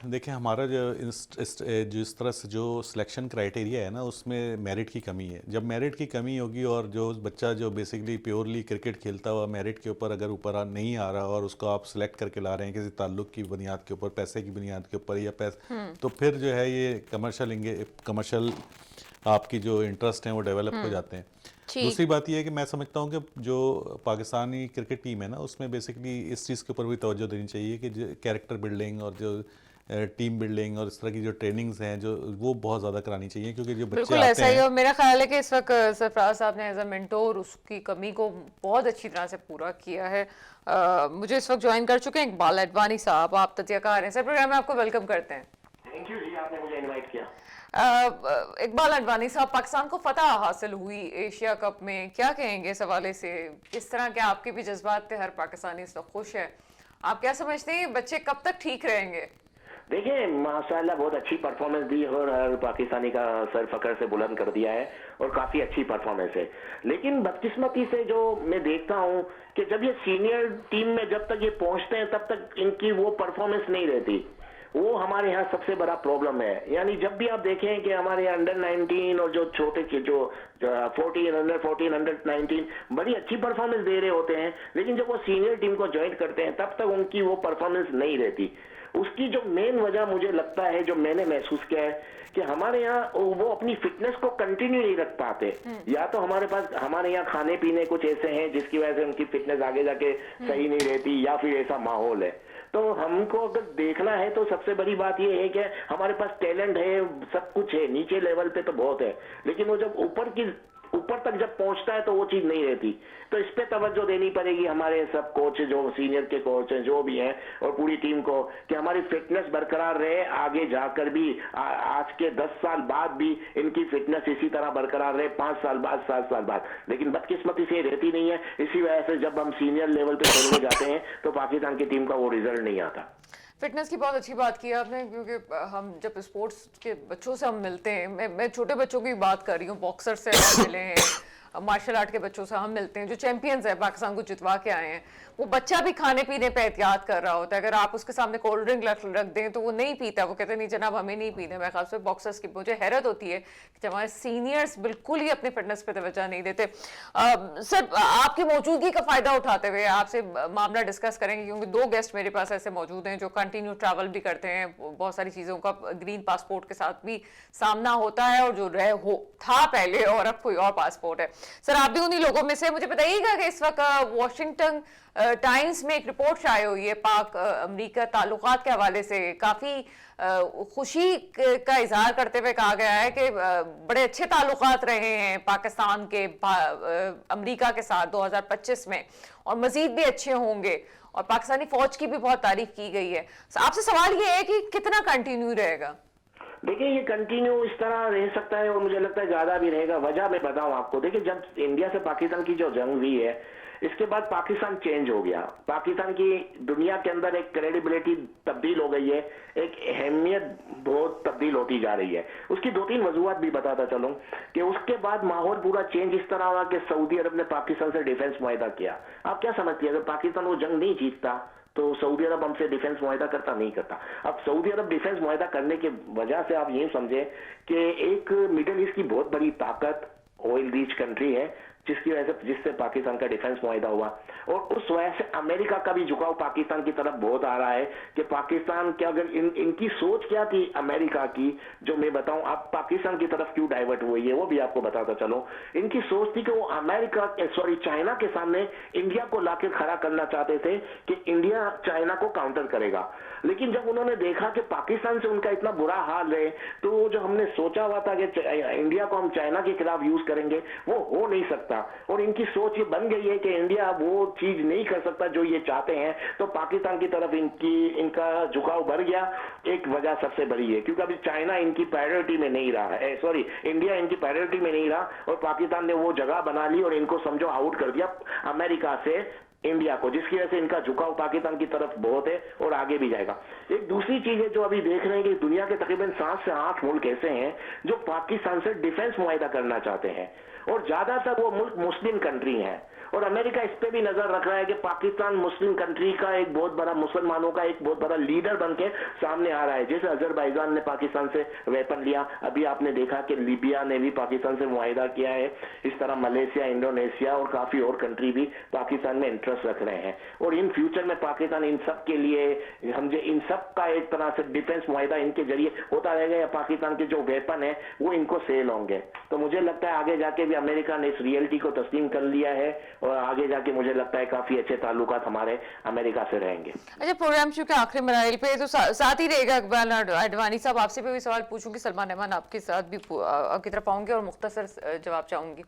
देखें हमारा जो इस तरह से जो सिलेक्शन क्राइटेरिया है ना, उसमें मेरिट की कमी है। जब मेरिट की कमी होगी और जो बच्चा जो बेसिकली प्योरली क्रिकेट खेलता हुआ मेरिट के ऊपर अगर ऊपर नहीं आ रहा और उसको आप सिलेक्ट करके ला रहे हैं किसी ताल्लुक की बुनियाद के ऊपर, पैसे की बुनियाद के ऊपर या तो फिर जो है ये कमर्शियल आपकी जो इंटरेस्ट हैं वो डेवलप हो जाते हैं। दूसरी बात यह है कि मैं समझता हूँ कि जो पाकिस्तानी क्रिकेट टीम है ना, उसमें बेसिकली इस चीज़ के ऊपर भी तवज्जो देनी चाहिए कि जो कैरेक्टर बिल्डिंग और जो टीम बिल्डिंग और इस तरह की जो ट्रेनिंग्स हैं जो वो बहुत ज़्यादा करानी चाहिए, क्योंकि जो बच्चे बिल्कुल आते ऐसा ही है। हैं। और मेरा ख्याल है कि इस वक्त सरफराज साहब ने एज अ मेंटोर उसकी कमी को बहुत अच्छी तरह से पूरा किया है। मुझे इस वक्त ज्वाइन कर चुके हैं इकबाल अडवाणी साहब, आप तजज़ियाकार हैं सर, प्रोग्राम में आपको वेलकम करते हैं। थैंक यू जी, आपने मुझे इनवाइट किया। इकबाल अडवाणी साहब, पाकिस्तान को फतह हासिल हुई एशिया कप में, क्या कहेंगे इस हवाले से? किस तरह के आपके भी जज्बात थे? हर पाकिस्तानी इस वक्त खुश है, आप क्या समझते हैं बच्चे कब तक ठीक रहेंगे? देखिए माशाल्लाह बहुत अच्छी परफॉर्मेंस दी है और हर पाकिस्तानी का सर फखर से बुलंद कर दिया है और काफी अच्छी परफॉर्मेंस है। लेकिन बदकिस्मती से जो मैं देखता हूं कि जब ये सीनियर टीम में जब तक ये पहुंचते हैं तब तक इनकी वो परफॉर्मेंस नहीं रहती। वो हमारे यहाँ सबसे बड़ा प्रॉब्लम है। यानी जब भी आप देखें कि हमारे यहाँ अंडर 19 और जो छोटे जो 14 अंडर 14 अंडर 19 बड़ी अच्छी परफॉर्मेंस दे रहे होते हैं, लेकिन जब वो सीनियर टीम को ज्वाइन करते हैं तब तक उनकी वो परफॉर्मेंस नहीं रहती। उसकी जो मेन वजह मुझे लगता है, जो मैंने महसूस किया है, कि हमारे यहाँ वो अपनी फिटनेस को कंटिन्यू नहीं रख पाते। या तो हमारे यहाँ खाने पीने कुछ ऐसे हैं जिसकी वजह से उनकी फिटनेस आगे जाके सही नहीं रहती, या फिर ऐसा माहौल है। तो हमको अगर देखना है तो सबसे बड़ी बात यह है कि हमारे पास टैलेंट है, सब कुछ है, नीचे लेवल पे तो बहुत है, लेकिन वो जब ऊपर तक जब पहुंचता है तो वो चीज नहीं रहती। तो इस पे तवज्जो देनी पड़ेगी हमारे सब कोच, जो सीनियर के कोच हैं, जो भी हैं, और पूरी टीम को, कि हमारी फिटनेस बरकरार रहे, आगे जाकर भी आज के 10 साल बाद भी इनकी फिटनेस इसी तरह बरकरार रहे, 5 साल बाद, 7 साल बाद। लेकिन बदकिस्मती से रहती नहीं है। इसी वजह से जब हम सीनियर लेवल पे खेलने जाते हैं तो पाकिस्तान की टीम का वो रिजल्ट नहीं आता। फिटनेस की बहुत अच्छी बात की आपने, क्योंकि हम जब स्पोर्ट्स के बच्चों से हम मिलते हैं, मैं छोटे बच्चों की बात कर रही हूँ, बॉक्सर से हम मिले हैं, मार्शल आर्ट के बच्चों से हम मिलते हैं जो चैंपियंस है, पाकिस्तान को जितवा के आए हैं। वो बच्चा भी खाने पीने पे एहतियात कर रहा होता है। अगर आप उसके सामने कोल्ड ड्रिंक रख दें तो वो नहीं पीता, वो कहते नहीं जनाब हमें नहीं पीना। मेरे ख्याल से बॉक्सर्स की मुझे हैरत होती है कि जब हमारे सीनियर्स बिल्कुल ही अपने फिटनेस पे तवज्जो नहीं देते। सर, आपकी मौजूदगी का फ़ायदा उठाते हुए आपसे मामला डिस्कस करेंगे, क्योंकि 2 गेस्ट मेरे पास ऐसे मौजूद हैं जो कंटिन्यू ट्रैवल भी करते हैं, बहुत सारी चीज़ों का ग्रीन पासपोर्ट के साथ भी सामना होता है, और जो था पहले और अब कोई और पासपोर्ट है। सर, आप भी उन्हीं लोगों में से, मुझे बताइएगा कि इस वक्त वॉशिंगटन टाइम्स में एक रिपोर्ट शाये हुई है पाक अमेरिका ताल्लुकात के हवाले से। काफ़ी खुशी का इजहार करते हुए कहा गया है कि बड़े अच्छे ताल्लुकात रहे हैं पाकिस्तान के अमेरिका के साथ 2025 में, और मजीद भी अच्छे होंगे, और पाकिस्तानी फौज की भी बहुत तारीफ की गई है। आपसे सवाल ये है कि कितना कंटिन्यू रहेगा? देखिए ये कंटिन्यू इस तरह रह सकता है और मुझे लगता है ज्यादा भी रहेगा। वजह मैं बताऊं आपको। देखिए जब इंडिया से पाकिस्तान की जो जंग हुई है, इसके बाद पाकिस्तान चेंज हो गया। पाकिस्तान की दुनिया के अंदर एक क्रेडिबिलिटी तब्दील हो गई है, एक अहमियत बहुत तब्दील होती जा रही है। उसकी 2-3 वजूहत भी बताता चलूं कि उसके बाद माहौल पूरा चेंज इस तरह हुआ कि सऊदी अरब ने पाकिस्तान से डिफेंस मुआहदा किया। आप क्या समझती है, अगर पाकिस्तान वो जंग नहीं जीतता तो सऊदी अरब हमसे डिफेंस मुआहदा करता नहीं करता। अब सऊदी अरब डिफेंस मुआहदा करने की वजह से आप ये समझे कि एक मिडिल ईस्ट की बहुत बड़ी ताकत, ऑयल रिच कंट्री है, जिससे पाकिस्तान का डिफेंस मुआहदा हुआ, और उस वजह से अमेरिका का भी झुकाव पाकिस्तान की तरफ बहुत आ रहा है कि पाकिस्तान क्या, अगर इनकी सोच क्या थी अमेरिका की, जो मैं बताऊं आप पाकिस्तान की तरफ क्यों डाइवर्ट हुई है वो भी आपको बताता चलो। इनकी सोच थी कि वो चाइना के सामने इंडिया को लाके खड़ा करना चाहते थे कि इंडिया चाइना को काउंटर करेगा। लेकिन जब उन्होंने देखा कि पाकिस्तान से उनका इतना बुरा हाल है, तो जो हमने सोचा हुआ था कि इंडिया को हम चाइना के खिलाफ यूज करेंगे, वो हो नहीं सकता। और इनकी सोच ये बन गई है कि इंडिया वो चीज नहीं कर सकता जो ये चाहते हैं, तो पाकिस्तान की तरफ इनका झुकाव बढ़ गया। एक वजह सबसे बड़ी है क्योंकि अभी चाइना इनकी प्रायोरिटी में नहीं रहा है, इंडिया इनकी प्रायोरिटी में नहीं रहा, और पाकिस्तान ने वो जगह बना ली और इनको समझो आउट कर दिया अमेरिका से इंडिया को, जिसकी वजह से इनका झुकाव पाकिस्तान की तरफ बहुत है और आगे भी जाएगा। एक दूसरी चीज है जो अभी देख रहे हैं कि दुनिया के तकरीबन 7 से 8 मुल्क ऐसे हैं जो पाकिस्तान से डिफेंस मुआहदा करना चाहते हैं, और ज्यादातर वो मुल्क मुस्लिम कंट्री हैं, और अमेरिका इस पे भी नजर रख रहा है कि पाकिस्तान मुस्लिम कंट्री का एक बहुत बड़ा, मुसलमानों का एक बहुत बड़ा लीडर बनके सामने आ रहा है। जैसे अजरबैजान ने पाकिस्तान से वेपन लिया, अभी आपने देखा कि लीबिया ने भी पाकिस्तान से मुआहदा किया है। इस तरह मलेशिया, इंडोनेशिया और काफी और कंट्री भी पाकिस्तान में इंटरेस्ट रख रहे हैं, और इन फ्यूचर में पाकिस्तान इन सब के लिए इन सब का एक तरह से डिफेंस मुआहदा इनके जरिए होता रहेगा, या पाकिस्तान के जो वेपन है वो इनको सेल होंगे। तो मुझे लगता है आगे जाके भी अमेरिका ने इस रियलिटी को तस्लीम कर लिया है और आगे जाके मुझे लगता है काफी अच्छे ताल्लुकात हमारे अमेरिका से रहेंगे। अच्छा, प्रोग्राम शुरू के आखिरी मराइल पे तो साथ ही रहेगा इकबाल आडवाणी साहब। आपसे भी सवाल पूछूंगी, सलमान रहमान आपके साथ भी आपकी तरफ आऊंगी और मुख्तसर जवाब चाहूंगी।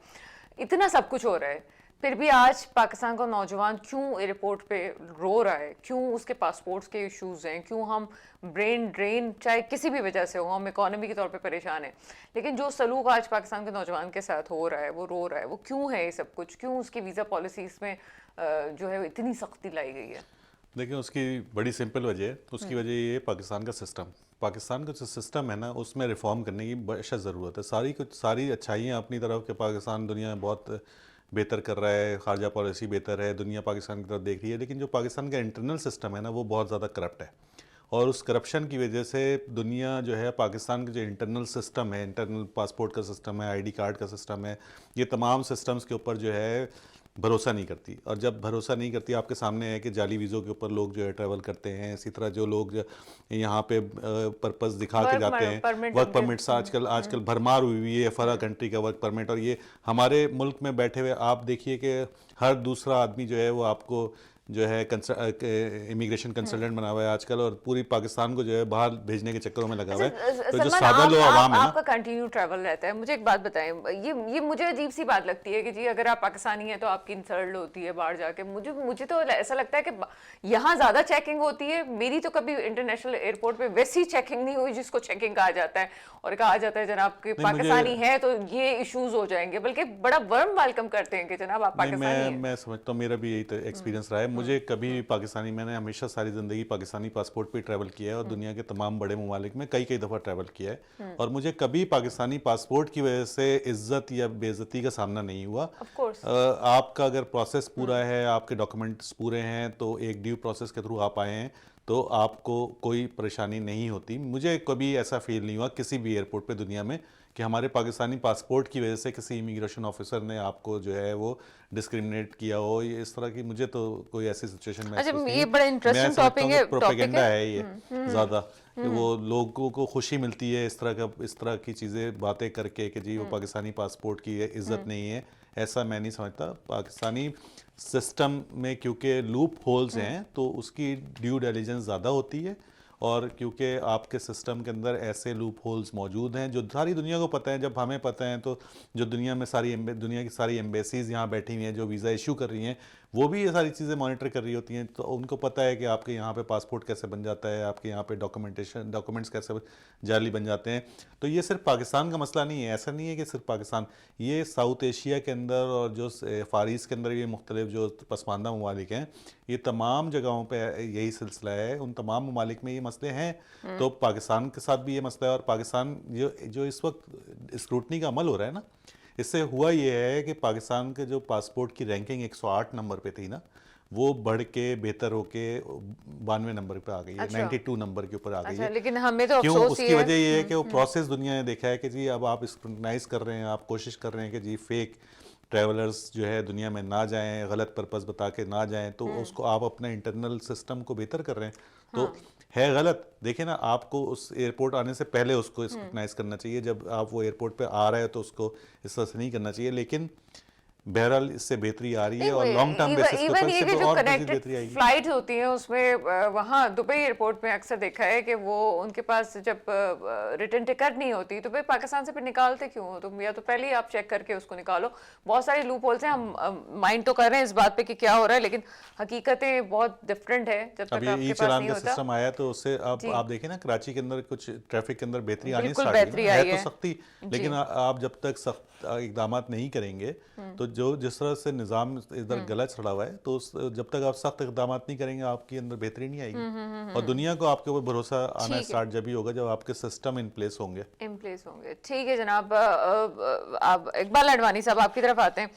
इतना सब कुछ हो रहा है, फिर भी आज पाकिस्तान का नौजवान क्यों एयरपोर्ट पे रो रहा है? क्यों उसके पासपोर्ट्स के इश्यूज हैं? क्यों हम ब्रेन ड्रेन, चाहे किसी भी वजह से हो, हम इकोनॉमी के तौर पे परेशान हैं, लेकिन जो सलूक आज पाकिस्तान के नौजवान के साथ हो रहा है, वो रो रहा है, वो क्यों है ये सब कुछ? क्यों उसकी वीज़ा पॉलिसीज़ में जो है इतनी सख्ती लाई गई है? देखिए, उसकी बड़ी सिंपल वजह है। उसकी वजह ये है पाकिस्तान का सिस्टम। पाकिस्तान का जो सिस्टम है ना, उसमें रिफॉर्म करने की बेशक ज़रूरत है। सारी अच्छाइयाँ अपनी तरफ के पाकिस्तान दुनिया में बहुत बेहतर कर रहा है, खारजा पॉलिसी बेहतर है, दुनिया पाकिस्तान की तरफ देख रही है, लेकिन जो पाकिस्तान का इंटरनल सिस्टम है ना, वो बहुत ज़्यादा करप्ट है। और उस करप्शन की वजह से दुनिया जो है, पाकिस्तान का जो इंटरनल सिस्टम है, इंटरनल पासपोर्ट का सिस्टम है, आईडी कार्ड का सिस्टम है, ये तमाम सिस्टम्स के ऊपर जो है भरोसा नहीं करती। और जब भरोसा नहीं करती, आपके सामने है कि जाली वीज़ों के ऊपर लोग जो है ट्रैवल करते हैं। इसी तरह जो लोग यहाँ पे पर्पस दिखा के जाते हैं, वर्क परमिट्स आजकल भरमार हुई है, फरा कंट्री का वर्क परमिट। और ये हमारे मुल्क में बैठे हुए आप देखिए कि हर दूसरा आदमी जो है वो आपको जो है इमिग्रेशन कंसल्टेंट बना हुआ है आजकल, और पूरी पाकिस्तान को जो है बाहर भेजने के चक्करों में लगा हुआ है। तो जो सादा लोग आवाम है ना, आपका कंटिन्यू ट्रैवल रहता है। मुझे एक बात बताएं, ये मुझे अजीब सी बात लगती है कि जी अगर आप पाकिस्तानी हैं तो आपकी इंसल्ट होती है बाहर जाके। मुझे तो ऐसा लगता है कि यहाँ ज़्यादा चेकिंग होती है। मेरी तो कभी इंटरनेशनल एयरपोर्ट पे वैसी चेकिंग नहीं हुई जिसको चेकिंग कहा जाता है, और कहा जाता है जनाब कि पाकिस्तानी है तो ये इशूज़ हो जाएंगे, बल्कि बड़ा वर्म वेलकम करते हैं कि जनाब आप पाकिस्तानी हैं। मैं समझता हूँ, मेरा भी यही एक्सपीरियंस रहा है। मुझे कभी भी पाकिस्तानी, मैंने हमेशा सारी ज़िंदगी पाकिस्तानी पासपोर्ट पे ट्रैवल किया है और दुनिया के तमाम बड़े ममालिक में कई दफ़ा ट्रैवल किया है, और मुझे कभी पाकिस्तानी पासपोर्ट की वजह से इज्जत या बेइज्जती का सामना नहीं हुआ। आपका अगर प्रोसेस पूरा है, आपके डॉक्यूमेंट्स पूरे हैं, तो एक ड्यू प्रोसेस के थ्रू आप आए हैं तो आपको कोई परेशानी नहीं होती। मुझे कभी ऐसा फील नहीं हुआ किसी भी एयरपोर्ट पे दुनिया में कि हमारे पाकिस्तानी पासपोर्ट की वजह से किसी इमिग्रेशन ऑफिसर ने आपको जो है वो डिस्क्रिमिनेट किया हो। ये इस तरह की मुझे तो कोई ऐसी सिचुएशन में ये बड़ा इंटरेस्टिंग टॉपिक है, प्रोपेगेंडा है ये ज़्यादा, कि वो लोगों को खुशी मिलती है इस तरह की चीज़ें बातें करके कि जी वो पाकिस्तानी पासपोर्ट की इज्जत नहीं है। ऐसा मैं नहीं समझता। पाकिस्तानी सिस्टम में क्योंकि लूप होल्स हैं तो उसकी ड्यू डिलिजेंस ज़्यादा होती है, और क्योंकि आपके सिस्टम के अंदर ऐसे लूप होल्स मौजूद हैं जो सारी दुनिया को पता है। जब हमें पता है तो जो दुनिया की सारी एम्बेसीज़ यहाँ बैठी हुई हैं जो वीज़ा इशू कर रही हैं, वो भी ये सारी चीज़ें मॉनिटर कर रही होती हैं, तो उनको पता है कि आपके यहाँ पे पासपोर्ट कैसे बन जाता है, आपके यहाँ पे डॉक्यूमेंट्स कैसे जाली बन जाते हैं। तो ये सिर्फ पाकिस्तान का मसला नहीं है। ऐसा नहीं है कि सिर्फ पाकिस्तान, ये साउथ एशिया के अंदर और जो फारीस के अंदर ये मुख्तलिफ जो पसमानदा ममालिक हैं, ये तमाम जगहों पे यही सिलसिला है। उन तमाम ममालिक में ये मसले हैं, तो पाकिस्तान के साथ भी ये मसला है। और पाकिस्तान जो इस वक्त स्क्रूटनी का अमल हो रहा है ना, इससे हुआ ये है कि पाकिस्तान के जो पासपोर्ट की रैंकिंग 108 नंबर पे थी ना, वो बढ़ के बेहतर होके 92 नंबर पे आ गई है। 92 नंबर के ऊपर आ गई है। लेकिन हमें तो क्यों? अफसोस उसकी वजह ये है कि वो प्रोसेस दुनिया ने देखा है कि जी अब आप स्क्रूटनाइज कर रहे हैं, आप कोशिश कर रहे हैं कि जी फेक ट्रैवलर्स जो है दुनिया में ना जाएं, गलत पर्पस बता के ना जाएं, तो उसको आप अपने इंटरनल सिस्टम को बेहतर कर रहे हैं, तो है गलत। देखिए ना, आपको उस एयरपोर्ट आने से पहले उसको स्क्रूटनाइज करना चाहिए। जब आप वो एयरपोर्ट पे आ रहे हो तो उसको इस तरह से नहीं करना चाहिए। लेकिन बहरहाल इससे बेहतरी आ रही है, और लॉन्ग टर्म बेसिस पे इवन ये कि जो और कनेक्टेड फ्लाइट होती हैं उसमें वहाँ दुबई एयरपोर्ट में अक्सर देखा है कि वो उनके पास जब रिटर्न टिकट नहीं होती तो भाई पाकिस्तान से फिर निकालते क्यों हो तुम? या तो पहले ही आप चेक करके उसको निकालो। बहुत सारे लूप होल्स हैं। हम माइंड तो कर रहे हैं इस बात पे कि क्या हो रहा है, लेकिन हकीकतें बहुत डिफरेंट है। जब तक आपके पास नहीं होता सिस्टम आया तो उससे आप देखें ना, कराची के अंदर कुछ ट्रैफिक के अंदर बेहतरी आनी बिल्कुल स्टार्ट बेहतरी आई है तो सख्ती, लेकिन आप जब तक सख्त इकदाम नहीं करेंगे तो जो जिस तरह से निज़ाम इधर गलत चढ़ा हुआ है, तो जब तक आप सख्त इकदाम नहीं करेंगे आपके अंदर बेहतरी नहीं आएगी। और दुनिया को आपके ऊपर भरोसा आना स्टार्ट जब ही होगा जब आपके सिस्टम इन प्लेस होंगे। ठीक है जनाब। आप इकबाल आडवाणी साहब आपकी तरफ आते हैं।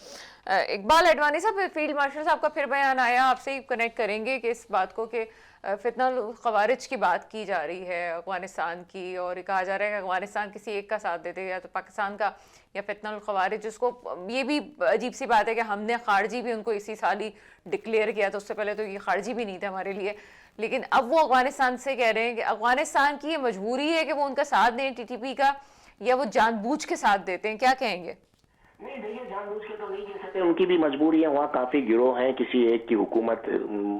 इकबाल आडवाणी साहब, फील्ड मार्शल साहब का फिर बयान आया, आपसे ही कनेक्ट करेंगे कि इस बात को कि फितनल खवारिज की बात की जा रही है अफगानिस्तान की, और कहा जा रहा है कि अफगानिस्तान किसी एक का साथ देते या तो पाकिस्तान का या फितनल खवारिज। जिसको ये भी अजीब सी बात है कि हमने खारजी भी उनको इसी साल ही डिक्लेयर किया, तो उससे पहले तो ये खारजी भी नहीं था हमारे लिए, लेकिन अब वो अफगानिस्तान से कह रहे हैं कि अफगानिस्तान की ये मजबूरी है कि वो उनका साथ दें टीटीपी का, या वो जानबूझ के साथ देते हैं। क्या कहेंगे? नहीं देखिए, जानबूझ के तो नहीं कह सकते, उनकी भी मजबूरी है, वहाँ काफी गिरोह हैं, किसी एक की हुकूमत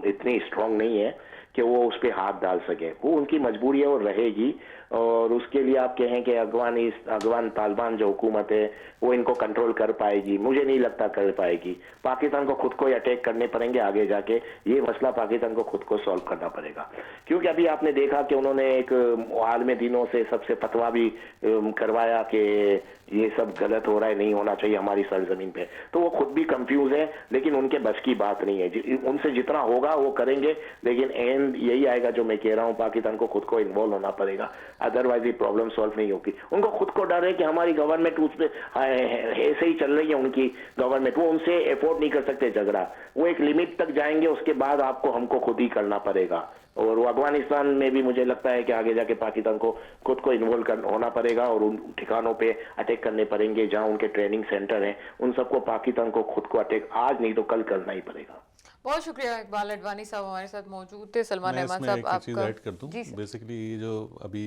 इतनी स्ट्रांग नहीं है कि वो उस पर हाथ डाल सके, वो उनकी मजबूरी है और रहेगी। और उसके लिए आप कहें कि अफगान तालिबान जो हुकूमत है वो इनको कंट्रोल कर पाएगी, मुझे नहीं लगता कर पाएगी। पाकिस्तान को खुद को ही अटैक करने पड़ेंगे आगे जाके, ये मसला पाकिस्तान को खुद को सॉल्व करना पड़ेगा। क्योंकि अभी आपने देखा कि उन्होंने एक हाल में दिनों से सबसे फतवा भी करवाया कि ये सब गलत हो रहा है, नहीं होना चाहिए हमारी सरजमीन पे, तो वो खुद भी कंफ्यूज है, लेकिन उनके बस की बात नहीं है। उनसे जितना होगा वो करेंगे, लेकिन एंड यही आएगा जो मैं कह रहा हूँ, पाकिस्तान को खुद को इन्वॉल्व होना पड़ेगा, अदरवाइज ये प्रॉब्लम सॉल्व नहीं होगी। उनको खुद को डर है कि हमारी गवर्नमेंट उस पर ऐसे ही चल रही है, उनकी गवर्नमेंट, वो उनसे एफोर्ड नहीं कर सकते झगड़ा, वो एक लिमिट तक जाएंगे, उसके बाद आपको हमको खुद ही करना पड़ेगा। और वो अफगानिस्तान में भी मुझे लगता है कि आगे जाके पाकिस्तान को खुद को इन्वॉल्व होना पड़ेगा और उन ठिकानों पे अटैक करने पड़ेंगे जहां उनके ट्रेनिंग सेंटर हैं, उन सबको पाकिस्तान को खुद को अटैक आज नहीं तो कल करना ही पड़ेगा। बहुत शुक्रिया इकबाल अडवाणी साहब हमारे साथ मौजूद थे। सलमान मैं रहमान इसमें साहब एक चीज़ आपका ऐड कर दूं, जी सर। बेसिकली ये जो अभी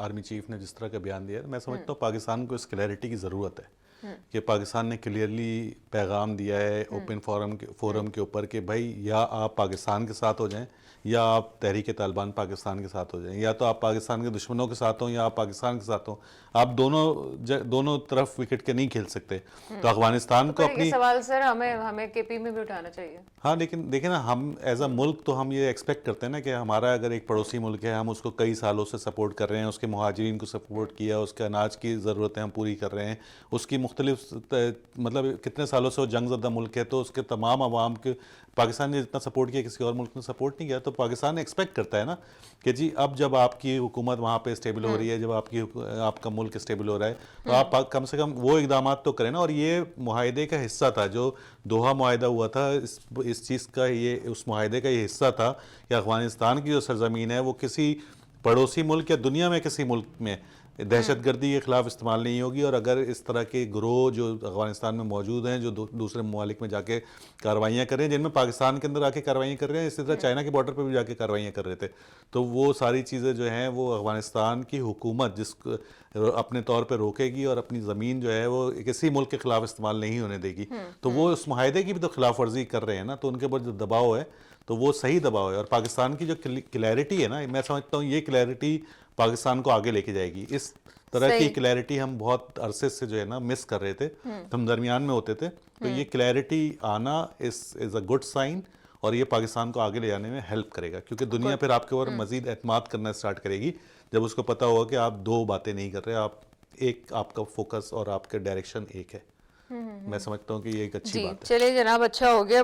आर्मी चीफ ने जिस तरह का बयान दिया है, मैं समझता हूँ पाकिस्तान को इस क्लैरिटी की ज़रूरत है कि पाकिस्तान ने क्लियरली पैगाम दिया है ओपन फोरम के ऊपर कि भाई या आप पाकिस्तान के साथ हो जाएं या आप तहरीक तालिबान पाकिस्तान के साथ हो जाएं, या तो आप पाकिस्तान के दुश्मनों के साथ हों या आप पाकिस्तान के साथ हों, आप दोनों तरफ विकेट के नहीं खेल सकते। तो अफगानिस्तान को अपनी सवाल सर हमें केपी में भी उठाना चाहिए। हाँ, लेकिन देखिए ना, हम एज अ मुल्क तो हम ये एक्सपेक्ट करते हैं ना कि हमारा अगर एक पड़ोसी मुल्क है, हम उसको कई सालों से सपोर्ट कर रहे हैं, उसके मुहाजिरीन को सपोर्ट किया, उसके अनाज की ज़रूरतें हम पूरी कर रहे हैं, उसकी मुख्तलिफ मतलब कितने सालों से वो जंगज़दा मुल्क है, तो उसके तमाम अवाम के पाकिस्तान ने जितना सपोर्ट किया किसी और मुल्क ने सपोर्ट नहीं किया। तो पाकिस्तान एक्सपेक्ट करता है ना कि जी अब जब आपकी हुकूमत वहाँ पे स्टेबल हो रही है, जब आपका मुल्क स्टेबल हो रहा है, तो आप कम से कम वो इक़दाम तो करें ना। और ये मुआहदे का हिस्सा था, जो दोहा मुआहदा हुआ था, इस चीज़ का ये उस मुआहदे का ये हिस्सा था कि अफगानिस्तान की जो सरजमीन है वो किसी पड़ोसी मुल्क या दुनिया में किसी मुल्क में दहशतगर्दी के ख़िलाफ़ इस्तेमाल नहीं होगी। और अगर इस तरह के गिरोह जो अफ़गानिस्तान में मौजूद हैं, जो दूसरे ममालिक में जाके कार्रवाइयाँ कर रहे हैं, जिनमें पाकिस्तान के अंदर आके कार्रवाइयाँ कर रहे हैं, इसी तरह चाइना के बॉर्डर पर भी जाके कार्रवाइयाँ कर रहे थे, तो वो सारी चीज़ें जो हैं वो अफ़गानिस्तान की हुकूमत जिसको अपने तौर पर रोकेगी और अपनी ज़मीन जो है वो किसी मुल्क के ख़िलाफ़ इस्तेमाल नहीं होने देगी। तो वो उस मुआहदे की भी तो खिलाफ वर्जी कर रहे हैं ना, तो उनके ऊपर जो दबाव है तो वो सही दबाव है। और पाकिस्तान की जो क्लैरिटी है ना, मैं समझता हूँ ये क्लैरिटी पाकिस्तान को आगे लेके जाएगी। इस तरह की क्लैरिटी हम बहुत अरसे से जो है ना मिस कर रहे थे, हम दरमियान में होते थे, तो ये क्लैरिटी आना इज़ अ गुड साइन और ये पाकिस्तान को आगे ले जाने में हेल्प करेगा, क्योंकि दुनिया फिर आपके ऊपर मजीद एतमाद करना स्टार्ट करेगी जब उसको पता होगा कि आप दो बातें नहीं कर रहे, आप एक, आपका फोकस और आपका डायरेक्शन एक है। मैं समझता हूँ कि ये एक अच्छी बात है। चलिए जनाब, अच्छा हो गया।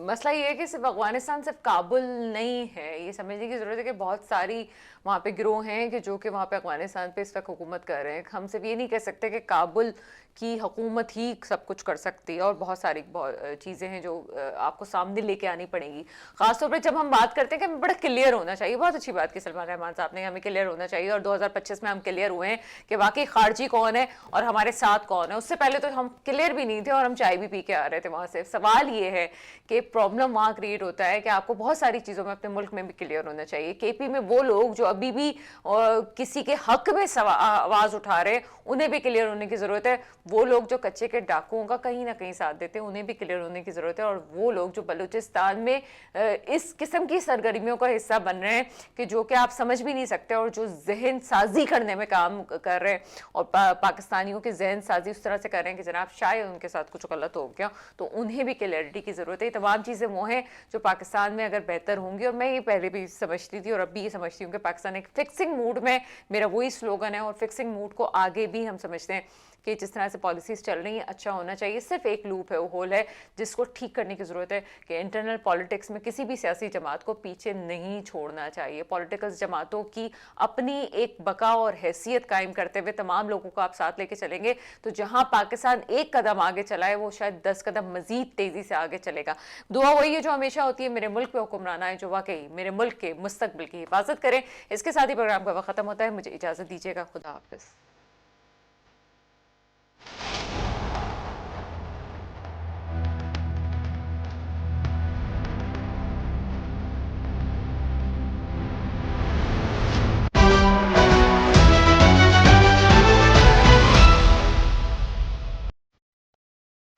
मसला ये है कि सिर्फ अफगानिस्तान सिर्फ काबुल नहीं है, ये समझने की ज़रूरत है कि बहुत सारी वहाँ पे गिरोह हैं कि जो कि वहाँ पे अफगानिस्तान पे इस वक्त हुकूमत कर रहे हैं। हम सिर्फ ये नहीं कह सकते कि काबुल की हुकूमत ही सब कुछ कर सकती है, और बहुत सारी चीज़ें हैं जो आपको सामने लेके आनी पड़ेंगी। ख़ासतौर पर जब हम बात करते हैं कि हमें बड़ा क्लियर होना चाहिए, बहुत अच्छी बात की सलमान रहमान साहब ने, हमें क्लियर होना चाहिए, और 2025 में हम क्लियर हुए हैं कि वाकई खारजी कौन है और हमारे साथ कौन है। उससे पहले तो हम क्लियर भी नहीं थे और हम चाय भी पी के आ रहे थे वहाँ से। सवाल ये है कि प्रॉब्लम वहाँ क्रिएट होता है कि आपको बहुत सारी चीज़ों में अपने मुल्क में भी क्लियर होना चाहिए। केपी में वो लोग जो अभी भी किसी के हक में आवाज़ उठा रहे हैं, उन्हें भी क्लियर होने की ज़रूरत है। वो लोग जो कच्चे के डाकुओं का कहीं ना कहीं साथ देते हैं, उन्हें भी क्लियर होने की ज़रूरत है। और वो लोग जो बलूचिस्तान में इस किस्म की सरगर्मियों का हिस्सा बन रहे हैं कि जो कि आप समझ भी नहीं सकते, और जो जहन साजी करने में काम कर रहे हैं और पाकिस्तानियों की जहन साजी उस तरह से कर रहे हैं कि जनाब शायद उनके साथ कुछ गलत हो गया, तो उन्हें भी क्लैरिटी की ज़रूरत है। ये तमाम चीज़ें वो हैं जो पाकिस्तान में अगर बेहतर होंगी, और मैं ये पहले भी समझती थी और अब भी ये समझती हूँ कि पाकिस्तान एक फिक्सिंग मूड में, मेरा वही स्लोगन है, और फिक्सिंग मूड को आगे भी हम समझते हैं कि जिस तरह से पॉलिसीज़ चल रही हैं अच्छा होना चाहिए। सिर्फ एक लूप है, वो होल है जिसको ठीक करने की ज़रूरत है कि इंटरनल पॉलिटिक्स में किसी भी सियासी जमात को पीछे नहीं छोड़ना चाहिए। पॉलिटिकल जमातों की अपनी एक बका और हैसियत कायम करते हुए तमाम लोगों को आप साथ लेके चलेंगे, तो जहां पाकिस्तान एक कदम आगे चला है, वो शायद 10 कदम मजीद तेज़ी से आगे चलेगा। दुआ वही है जो हमेशा होती है, मेरे मुल्क पे हुक्मरान आए जो वाकई मेरे मुल्क के मुस्तकबिल की हिफाजत करें। इसके साथ ही प्रोग्राम का वक्त ख़त्म होता है, मुझे इजाज़त दीजिएगा। खुदा हाफिज़।